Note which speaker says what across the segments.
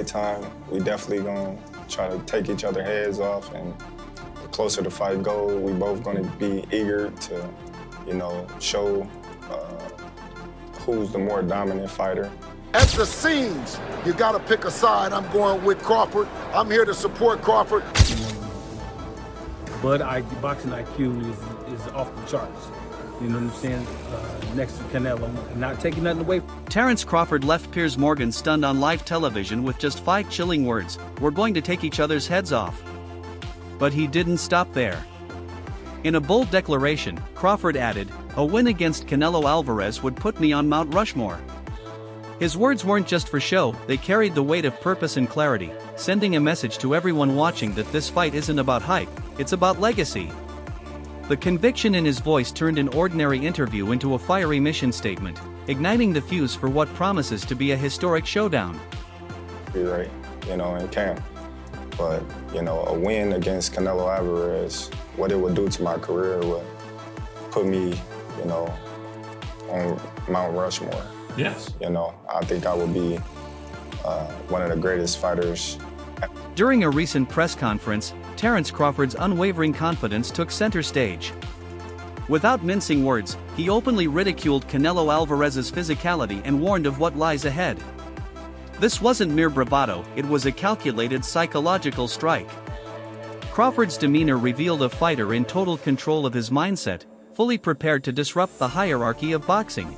Speaker 1: time. We definitely gonna try to take each other's heads off, and the closer the fight goes, we both gonna be eager to, show who's the more dominant fighter.
Speaker 2: At the seams, you gotta pick a side. I'm going with Crawford. I'm here to support Crawford.
Speaker 3: But boxing IQ is off the charts. You know what I'm saying? Next to Canelo, not taking nothing away.
Speaker 4: Terence Crawford left Piers Morgan stunned on live television with just 5 chilling words: "We're going to take each other's heads off." But he didn't stop there. In a bold declaration, Crawford added, "A win against Canelo Alvarez would put me on Mount Rushmore." His words weren't just for show, they carried the weight of purpose and clarity, sending a message to everyone watching that this fight isn't about hype, it's about legacy. The conviction in his voice turned an ordinary interview into a fiery mission statement, igniting the fuse for what promises to be a historic showdown.
Speaker 1: You're right, in camp. But, a win against Canelo Alvarez, what it would do to my career would put me, on Mount Rushmore.
Speaker 5: Yes.
Speaker 1: I think I would be one of the greatest fighters.
Speaker 4: During a recent press conference, Terence Crawford's unwavering confidence took center stage. Without mincing words, he openly ridiculed Canelo Alvarez's physicality and warned of what lies ahead. This wasn't mere bravado, it was a calculated psychological strike. Crawford's demeanor revealed a fighter in total control of his mindset, fully prepared to disrupt the hierarchy of boxing.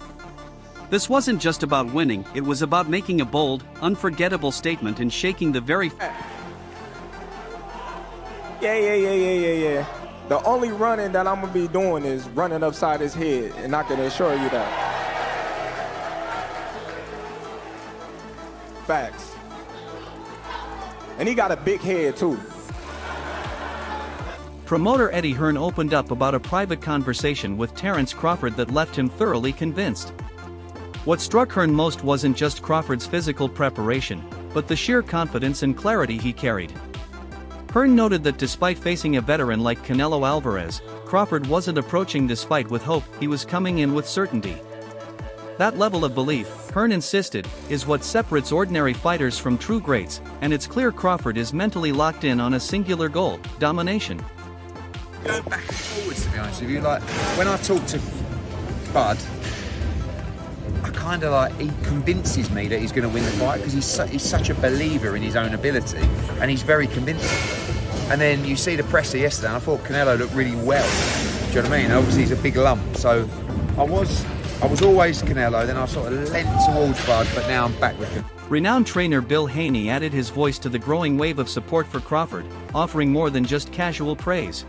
Speaker 4: This wasn't just about winning, it was about making a bold, unforgettable statement and shaking the very
Speaker 6: Yeah. The only running that I'm gonna be doing is running upside his head, and I can assure you that. Facts. And he got a big head too.
Speaker 4: Promoter Eddie Hearn opened up about a private conversation with Terence Crawford that left him thoroughly convinced. What struck Hearn most wasn't just Crawford's physical preparation, but the sheer confidence and clarity he carried. Hearn noted that despite facing a veteran like Canelo Alvarez, Crawford wasn't approaching this fight with hope, he was coming in with certainty. That level of belief, Hearn insisted, is what separates ordinary fighters from true greats, and it's clear Crawford is mentally locked in on a singular goal: domination.
Speaker 7: Going back and forwards, to be honest with you, like when I talk to Bud, he convinces me that he's going to win the fight because he's such a believer in his own ability, and he's very convincing. And then you see the presser yesterday, and I thought Canelo looked really well. Do you know what I mean? Obviously he's a big lump, so I was always Canelo, then I sort of leant towards Bud, but now I'm back with him.
Speaker 4: Renowned trainer Bill Haney added his voice to the growing wave of support for Crawford, offering more than just casual praise.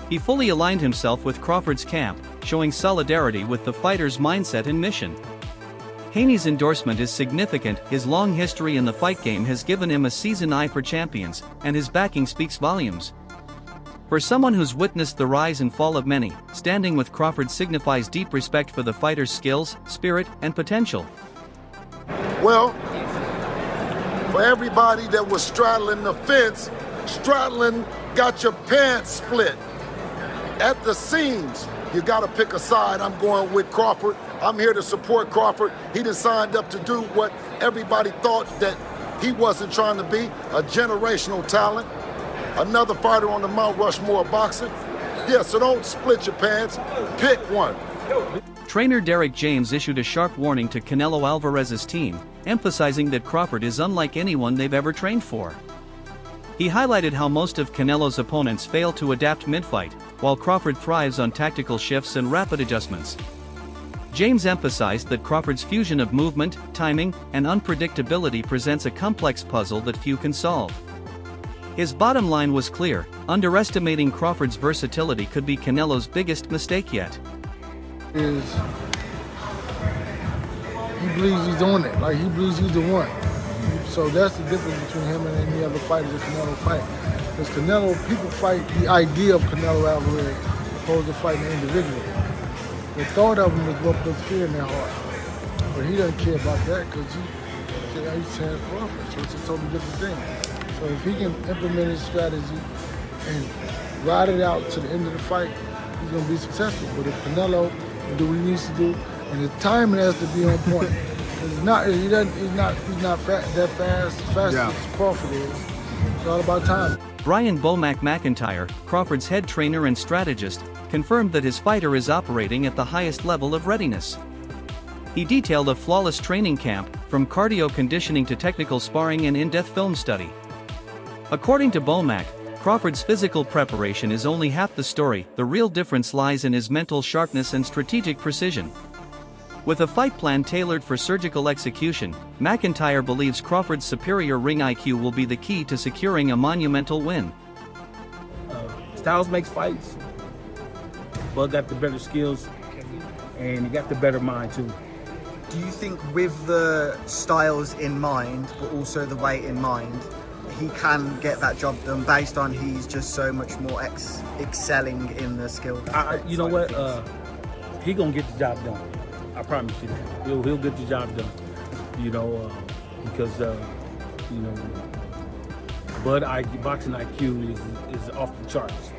Speaker 4: He fully aligned himself with Crawford's camp, showing solidarity with the fighter's mindset and mission. Haney's endorsement is significant, his long history in the fight game has given him a seasoned eye for champions, and his backing speaks volumes. For someone who's witnessed the rise and fall of many, standing with Crawford signifies deep respect for the fighter's skills, spirit, and potential.
Speaker 2: Well, for everybody that was straddling the fence, straddling got your pants split. At the seams, you gotta pick a side. I'm going with Crawford. I'm here to support Crawford. He done signed up to do what everybody thought that he wasn't trying to be, a generational talent. Another fighter on the Mount Rushmore of boxing. Yeah, so don't split your pants, pick one.
Speaker 4: Trainer Derek James issued a sharp warning to Canelo Alvarez's team, emphasizing that Crawford is unlike anyone they've ever trained for. He highlighted how most of Canelo's opponents fail to adapt mid-fight, while Crawford thrives on tactical shifts and rapid adjustments. James emphasized that Crawford's fusion of movement, timing, and unpredictability presents a complex puzzle that few can solve. His bottom line was clear: underestimating Crawford's versatility could be Canelo's biggest mistake yet.
Speaker 8: He believes he's on it, like he believes he's the one. So that's the difference between him and any other fighter that Canelo fight. Because Canelo, people fight the idea of Canelo Alvarez opposed to fighting the individual. The thought of him is what puts fear in their heart. But he doesn't care about that because he's Terence Crawford, so it's a totally different thing. So if he can implement his strategy and ride it out to the end of the fight, he's going to be successful. But if Canelo can do what he needs to do, and the timing has to be on point, He's not that fast as Crawford is. It's all about time.
Speaker 4: Brian Bulmac McIntyre, Crawford's head trainer and strategist, confirmed that his fighter is operating at the highest level of readiness. He detailed a flawless training camp, from cardio conditioning to technical sparring and in-depth film study. According to Bulmac, Crawford's physical preparation is only half the story. The real difference lies in his mental sharpness and strategic precision. With a fight plan tailored for surgical execution, McIntyre believes Crawford's superior ring IQ will be the key to securing a monumental win.
Speaker 3: Styles makes fights. Bud got the better skills, and he got the better mind too.
Speaker 5: Do you think with the styles in mind, but also the weight in mind, he can get that job done based on he's just so much more excelling in the skill?
Speaker 3: You know what? He gonna get the job done. I promise you that. He'll get the job done. You know, because you know, Bud boxing IQ is off the charts.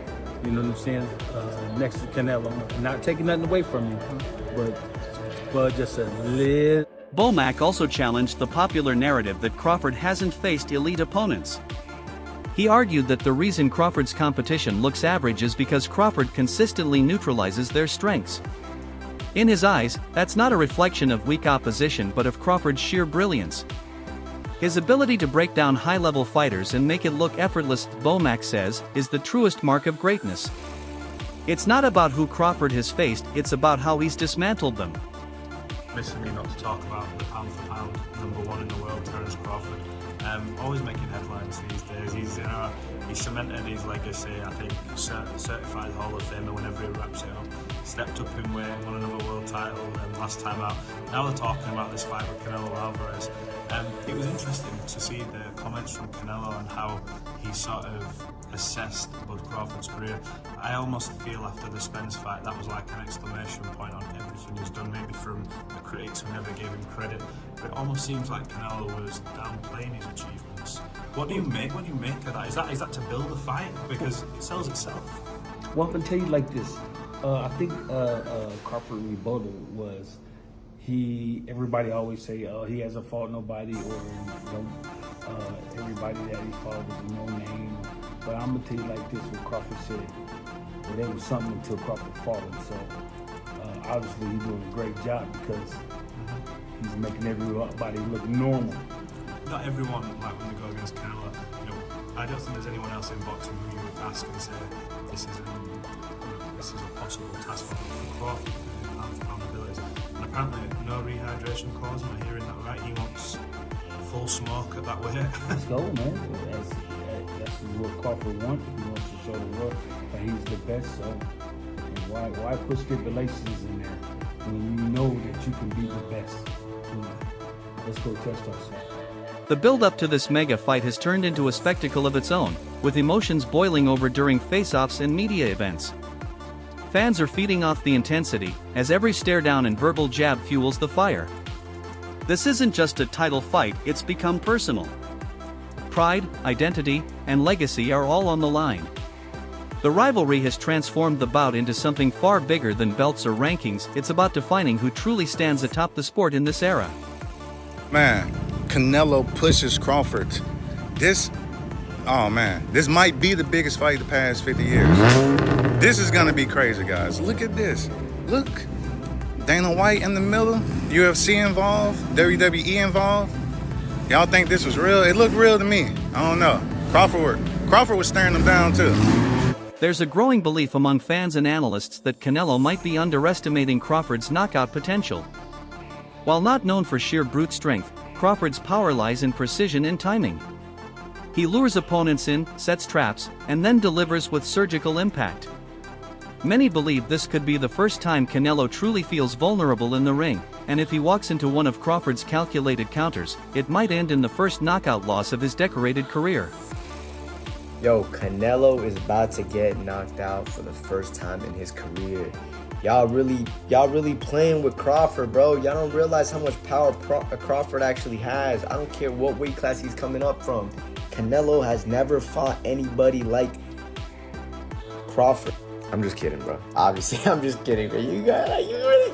Speaker 3: You know what I'm saying? Next to Canelo, not taking nothing away from you, but Bud just a little.
Speaker 4: Bulmac also challenged the popular narrative that Crawford hasn't faced elite opponents. He argued that the reason Crawford's competition looks average is because Crawford consistently neutralizes their strengths. In his eyes, that's not a reflection of weak opposition but of Crawford's sheer brilliance. His ability to break down high-level fighters and make it look effortless, Bulmac says, is the truest mark of greatness. It's not about who Crawford has faced, it's about how he's dismantled them.
Speaker 9: Missing me not to talk about the pound for pound #1 in the world, Terence Crawford. Always making headlines these days. He's cemented his legacy. I think certified Hall of Famer whenever he wraps it up. Stepped up in weight, won another world title last time out. Now they're talking about this fight with Canelo Alvarez. It was interesting to see the comments from Canelo on how he sort of assessed Bud Crawford's career. I almost feel after the Spence fight that was like an exclamation point on everything he's done, maybe from the critics who never gave him credit, but it almost seems like Canelo was downplaying his achievements. What do you make of that? Is that to build a fight? Because it sells itself.
Speaker 3: Well, I can tell you like this. I think Crawford rebuttal was everybody always say he hasn't fought nobody, or everybody that he fought was a no name. But I'm gonna tell you like this: what Crawford said, well, there was something until Crawford fought him. So obviously he's doing a great job because he's making everybody look normal.
Speaker 9: Not everyone, like when we go against Canelo, I don't think there's anyone else in boxing who you would ask and say this is a possible task for Crawford with his pound abilities. And apparently no rehydration clause. Am I hearing that right? He wants full smoke at that weight.
Speaker 3: Let's go, man. That's what Crawford wants. He wants to show the world that he's the best. So why put stipulations in there when you know that you can be the best? Let's go test ourselves.
Speaker 4: The build-up to this mega fight has turned into a spectacle of its own, with emotions boiling over during face-offs and media events. Fans are feeding off the intensity, as every stare-down and verbal jab fuels the fire. This isn't just a title fight, it's become personal. Pride, identity, and legacy are all on the line. The rivalry has transformed the bout into something far bigger than belts or rankings. It's about defining who truly stands atop the sport in this era.
Speaker 10: Man, Canelo pushes Crawford. This might be the biggest fight of the past 50 years. This is gonna be crazy, guys. Look at this. Look, Dana White in the middle, UFC involved, WWE involved. Y'all think this was real? It looked real to me. I don't know. Crawford was staring them down too.
Speaker 4: There's a growing belief among fans and analysts that Canelo might be underestimating Crawford's knockout potential. While not known for sheer brute strength, Crawford's power lies in precision and timing. He lures opponents in, sets traps, and then delivers with surgical impact. Many believe this could be the first time Canelo truly feels vulnerable in the ring, and if he walks into one of Crawford's calculated counters, it might end in the first knockout loss of his decorated career.
Speaker 11: Yo, Canelo is about to get knocked out for the first time in his career. Y'all really playing with Crawford, bro. Y'all don't realize how much power Crawford actually has. I don't care what weight class he's coming up from. Canelo has never fought anybody like Crawford. I'm just kidding, bro. Obviously, I'm just kidding, bro. You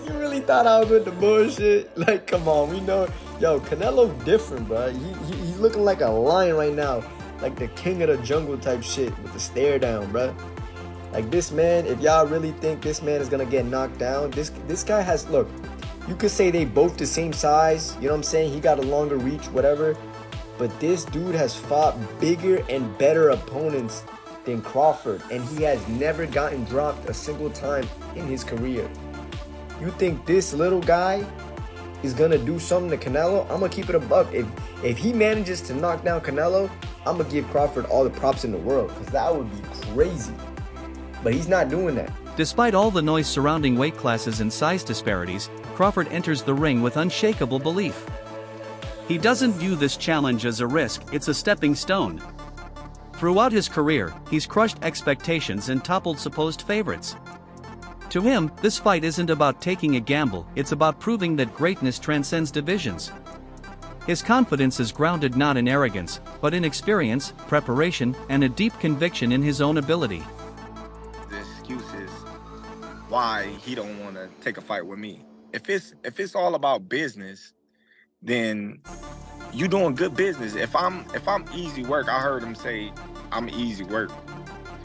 Speaker 11: You really thought I was with the bullshit? Like, come on, we know. Yo, Canelo different, bro. He's looking like a lion right now. Like the king of the jungle type shit with the stare down, bro. Like this man, if y'all really think this man is gonna get knocked down, this guy has, look, you could say they both the same size, you know what I'm saying? He got a longer reach, whatever. But this dude has fought bigger and better opponents than Crawford, and he has never gotten dropped a single time in his career. You think this little guy is gonna do something to Canelo? I'm gonna keep it a buck. If he manages to knock down Canelo, I'm gonna give Crawford all the props in the world, because that would be crazy. But he's not doing that.
Speaker 4: Despite all the noise surrounding weight classes and size disparities, Crawford enters the ring with unshakable belief. He doesn't view this challenge as a risk, it's a stepping stone. Throughout his career, he's crushed expectations and toppled supposed favorites. To him, this fight isn't about taking a gamble, it's about proving that greatness transcends divisions. His confidence is grounded not in arrogance, but in experience, preparation, and a deep conviction in his own ability.
Speaker 1: The excuses why he don't want to take a fight with me. If it's all about business, then you doing good business. If I'm easy work, I heard him say I'm easy work.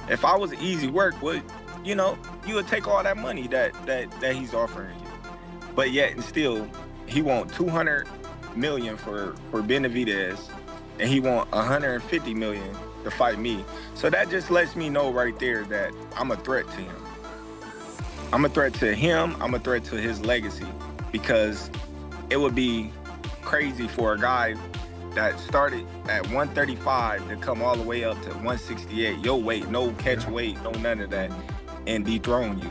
Speaker 1: If I was easy work, well, you know, you would take all that money that he's offering you. But yet and still, he want $200 million for Benavidez, and he want $150 million to fight me. So that just lets me know right there that I'm a threat to him. I'm a threat to him, I'm a threat to his legacy, because it would be crazy for a guy that started at 135 to come all the way up to 168, your weight, no catch weight, no none of that, and dethrone you.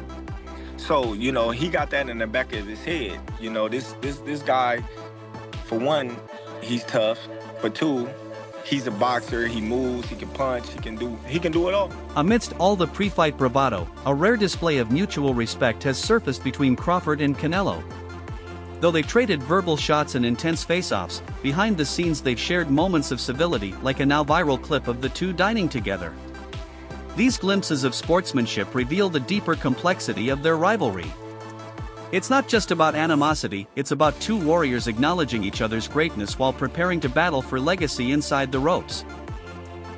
Speaker 1: So, you know, he got that in the back of his head. You know, this guy, for one, he's tough. For two, he's a boxer, he moves, he can punch, he can do it all.
Speaker 4: Amidst all the pre-fight bravado, a rare display of mutual respect has surfaced between Crawford and Canelo. Though they traded verbal shots and intense face-offs, behind the scenes they've shared moments of civility, like a now viral clip of the two dining together. These glimpses of sportsmanship reveal the deeper complexity of their rivalry. It's not just about animosity, it's about two warriors acknowledging each other's greatness while preparing to battle for legacy inside the ropes.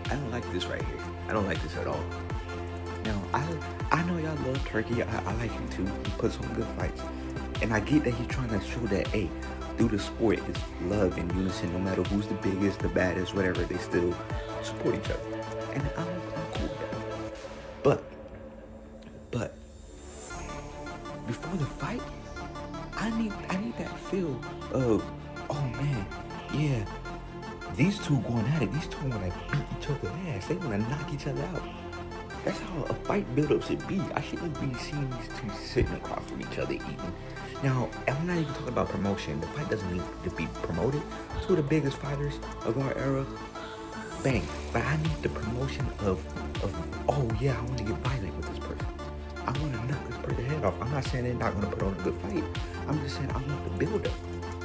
Speaker 12: I don't like this right here. I don't like this at all. Now, I know y'all love Turkey. I like him too. He puts on good fights. And I get that he's trying to show that, hey, through the sport is love and unison. No matter who's the biggest, the baddest, whatever, they still support each other. And I'm cool with that. But before the fight, I need that feel of, oh man, yeah, these two going at it. These two want to beat each other's ass. They want to knock each other out. That's how a fight build-up should be. I shouldn't be seeing these two sitting across from each other eating. Now, I'm not even talking about promotion. The fight doesn't need to be promoted. Two of the biggest fighters of our era, bang. But I need the promotion of oh yeah, I want to get violent with this person. I want to knock this person's head off. I'm not saying they're not going to put on a good fight. I'm just saying I want the build-up.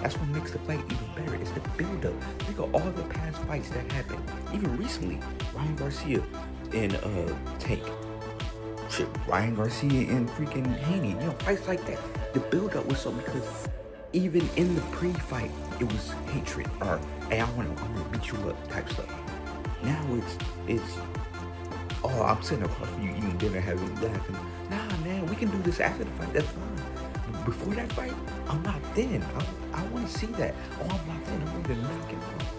Speaker 12: That's what makes the fight even better. It's the build-up. Think of all the past fights that happened. Even recently, Ryan Garcia and Tank. Shit, Ryan Garcia and freaking Haney. You know, fights like that. The build-up was so, because even in the pre-fight, it was hatred, or hey, I want to beat you up type stuff. Now it's oh, I'm sitting across from you eating dinner, having laughing. Nah, man, we can do this after the fight. That's fine. Before that fight, I'm locked in. I want to see that. Oh, I'm locked in. I'm ready to knock it off.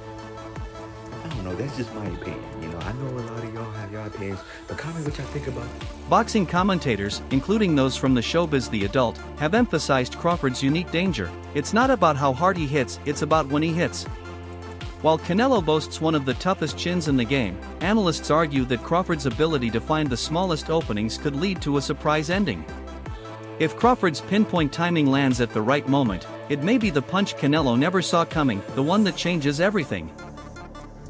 Speaker 12: I don't know, that's just my opinion. You know, I know a lot of y'all have your opinions, but comment what y'all think about it.
Speaker 4: Boxing commentators, including those from the showbiz The Adult, have emphasized Crawford's unique danger. It's not about how hard he hits, it's about when he hits. While Canelo boasts one of the toughest chins in the game, analysts argue that Crawford's ability to find the smallest openings could lead to a surprise ending. If Crawford's pinpoint timing lands at the right moment, it may be the punch Canelo never saw coming, the one that changes everything.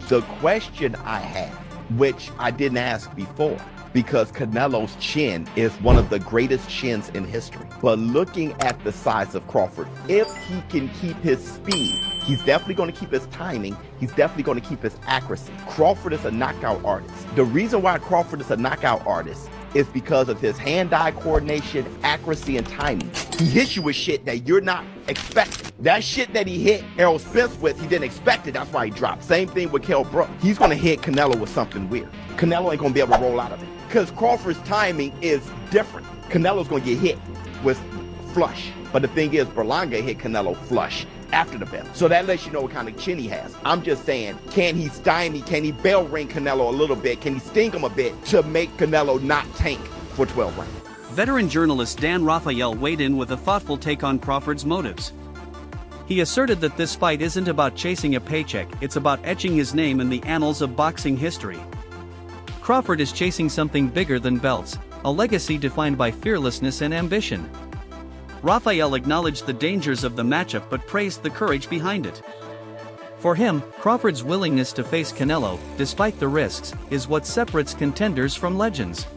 Speaker 13: The question I have, which I didn't ask before, because Canelo's chin is one of the greatest chins in history. But looking at the size of Crawford, if he can keep his speed, he's definitely going to keep his timing, he's definitely going to keep his accuracy. Crawford is a knockout artist. The reason why Crawford is a knockout artist is because of his hand-eye coordination, accuracy, and timing. He hits you with shit that you're not expecting. That shit that he hit Errol Spence with, he didn't expect it. That's why he dropped. Same thing with Kell Brook. He's going to hit Canelo with something weird. Canelo ain't going to be able to roll out of it because Crawford's timing is different. Canelo's going to get hit with flush. But the thing is, Berlanga hit Canelo flush after the bell. So that lets you know what kind of chin he has. I'm just saying, can he stymie, can he bell ring Canelo a little bit? Can he sting him a bit to make Canelo not tank for 12 rounds?
Speaker 4: Veteran journalist Dan Rafael weighed in with a thoughtful take on Crawford's motives. He asserted that this fight isn't about chasing a paycheck, it's about etching his name in the annals of boxing history. Crawford is chasing something bigger than belts, a legacy defined by fearlessness and ambition. Rafael acknowledged the dangers of the matchup but praised the courage behind it. For him, Crawford's willingness to face Canelo, despite the risks, is what separates contenders from legends.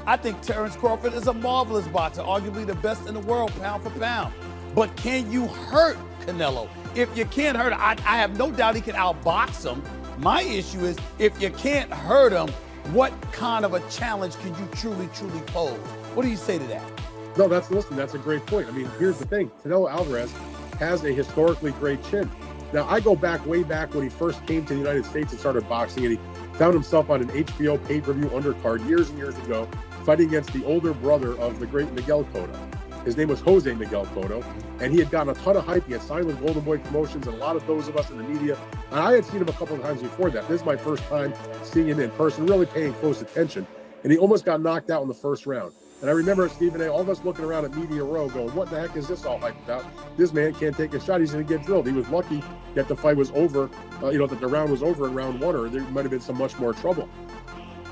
Speaker 14: I think Terence Crawford is a marvelous boxer, arguably the best in the world, pound for pound. But can you hurt Canelo? If you can't hurt him, I have no doubt he can outbox him. My issue is, if you can't hurt him, what kind of a challenge can you truly pose? What do you say to that?
Speaker 15: No, that's a great point. I mean, here's the thing. Canelo Alvarez has a historically great chin. Now, I go way back when he first came to the United States and started boxing, and he found himself on an HBO pay-per-view undercard years and years ago, fighting against the older brother of the great Miguel Cotto. His name was Jose Miguel Cotto, and he had gotten a ton of hype. He had signed with Golden Boy Promotions and a lot of those of us in the media. And I had seen him a couple of times before that. This is my first time seeing him in person, really paying close attention. And he almost got knocked out in the first round. And I remember Stephen A., all of us looking around at Media Row going, what the heck is this all hyped about? This man can't take a shot. He's going to get drilled. He was lucky that the fight was over, that the round was over in round one, or there might have been some much more trouble.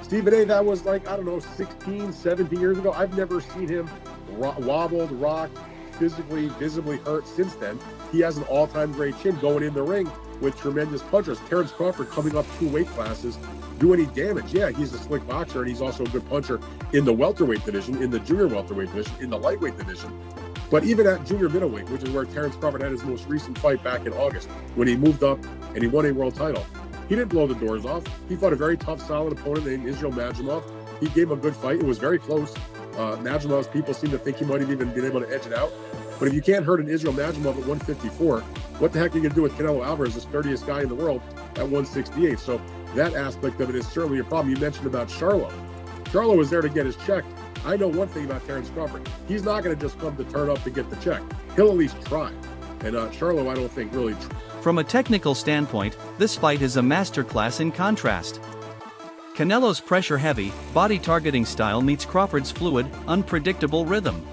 Speaker 15: Stephen A., that was like, I don't know, 16, 17 years ago. I've never seen him wobbled, rocked, physically, visibly hurt since then. He has an all-time great chin going in the ring with tremendous punchers. Terence Crawford coming up 2 weight classes, do any damage. Yeah, he's a slick boxer, and he's also a good puncher in the welterweight division, in the junior welterweight division, in the lightweight division. But even at junior middleweight, which is where Terence Crawford had his most recent fight back in August, when he moved up and he won a world title, he didn't blow the doors off. He fought a very tough, solid opponent named Israel Madrimov. He gave him a good fight. It was very close. Madrimov's people seem to think he might have even been able to edge it out. But if you can't hurt an Israel Madrimov at 154, what the heck are you going to do with Canelo Alvarez, the sturdiest guy in the world, at 168? So that aspect of it is certainly a problem. You mentioned about Charlo. Charlo was there to get his check. I know one thing about Terence Crawford. He's not going to just come to turn up to get the check. He'll at least try. And Charlo, I don't think, really
Speaker 4: From a technical standpoint, this fight is a masterclass in contrast. Canelo's pressure-heavy, body-targeting style meets Crawford's fluid, unpredictable rhythm.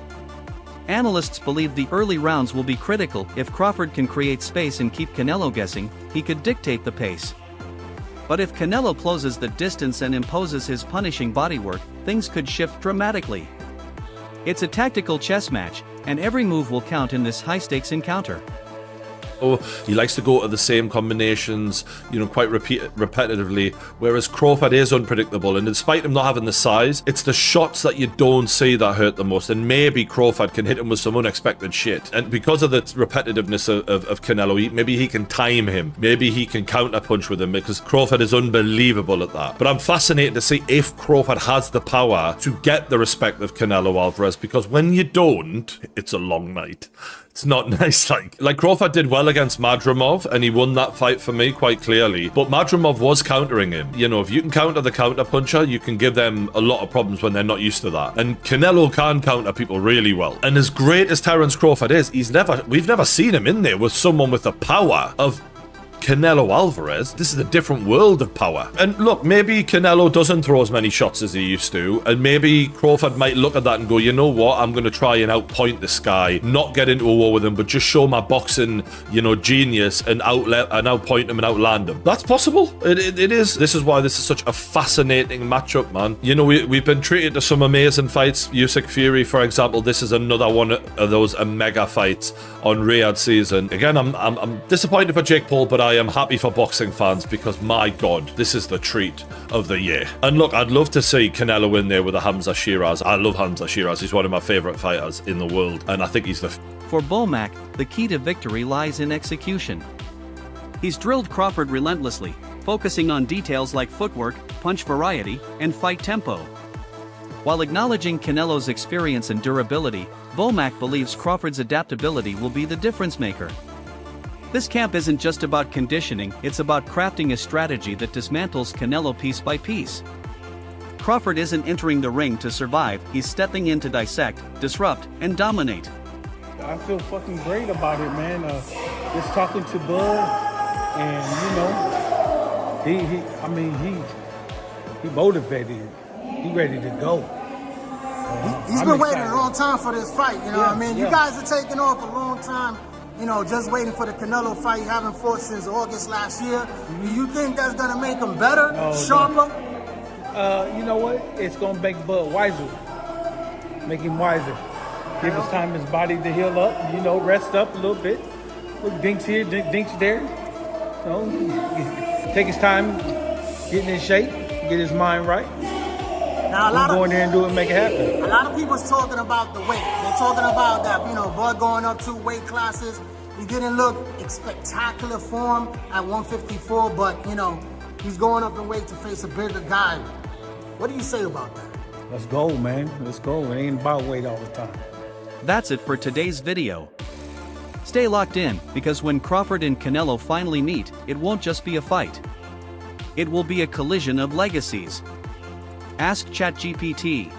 Speaker 4: Analysts believe the early rounds will be critical. If Crawford can create space and keep Canelo guessing, he could dictate the pace. But if Canelo closes the distance and imposes his punishing bodywork, things could shift dramatically. It's a tactical chess match, and every move will count in this high-stakes encounter.
Speaker 16: He likes to go to the same combinations, quite repetitively, whereas Crawford is unpredictable, and despite him not having the size, it's the shots that you don't see that hurt the most, and maybe Crawford can hit him with some unexpected shit. And because of the repetitiveness of Canelo, maybe he can time him, maybe he can counterpunch with him, because Crawford is unbelievable at that. But I'm fascinated to see if Crawford has the power to get the respect of Canelo Alvarez, because when you don't, it's a long night. It's not nice. Like Crawford did well against Madrimov, and he won that fight for me quite clearly. But Madrimov was countering him. If you can counter the counter puncher, you can give them a lot of problems when they're not used to that. And Canelo can counter people really well. And as great as Terence Crawford is, we've never seen him in there with someone with the power of Canelo Alvarez. This is a different world of power. And look, maybe Canelo doesn't throw as many shots as he used to, and maybe Crawford might look at that and go, you know what, I'm going to try and outpoint this guy, not get into a war with him, but just show my boxing, genius and outpoint him and outland him. That's possible. It is. This is why this is such a fascinating matchup, man. We've been treated to some amazing fights. Usyk Fury, for example, this is another one of those mega fights on Riyadh season. Again, I'm disappointed for Jake Paul, but I am happy for boxing fans, because my God, this is the treat of the year. And look, I'd love to see Canelo in there with a Hamza Shiraz. I love Hamza Shiraz. He's one of my favorite fighters in the world, and I think he's the...
Speaker 4: For Bulmac, the key to victory lies in execution. He's drilled Crawford relentlessly, focusing on details like footwork, punch variety, and fight tempo. While acknowledging Canelo's experience and durability, Bulmac believes Crawford's adaptability will be the difference maker. This camp isn't just about conditioning, it's about crafting a strategy that dismantles Canelo piece by piece. Crawford isn't entering the ring to survive, he's stepping in to dissect, disrupt, and dominate.
Speaker 3: I feel fucking great about it, man. Just talking to Bud, and he motivated. He ready to go.
Speaker 17: He's been waiting a long time for this fight, you know what I mean? You guys are taking off a long time, just waiting for the Canelo fight. You haven't fought since August last year. Do you think that's going to make him better, sharper?
Speaker 3: You know what? It's going to make Bud wiser. Make him wiser. Give his time, his body to heal up, rest up a little bit. Look, dinks here, dinks there. Take his time, getting in shape, get his mind right.
Speaker 17: Now,
Speaker 3: go in there and do it and make it happen.
Speaker 17: A lot of people's talking about the weight. They're talking about that, Bud going up 2 weight classes. He didn't look in spectacular form at 154, but, he's going up in weight to face a bigger guy. What do you say about that?
Speaker 3: Let's go, man. Let's go. It ain't about weight all the time.
Speaker 4: That's it for today's video. Stay locked in, because when Crawford and Canelo finally meet, it won't just be a fight. It will be a collision of legacies. Ask ChatGPT.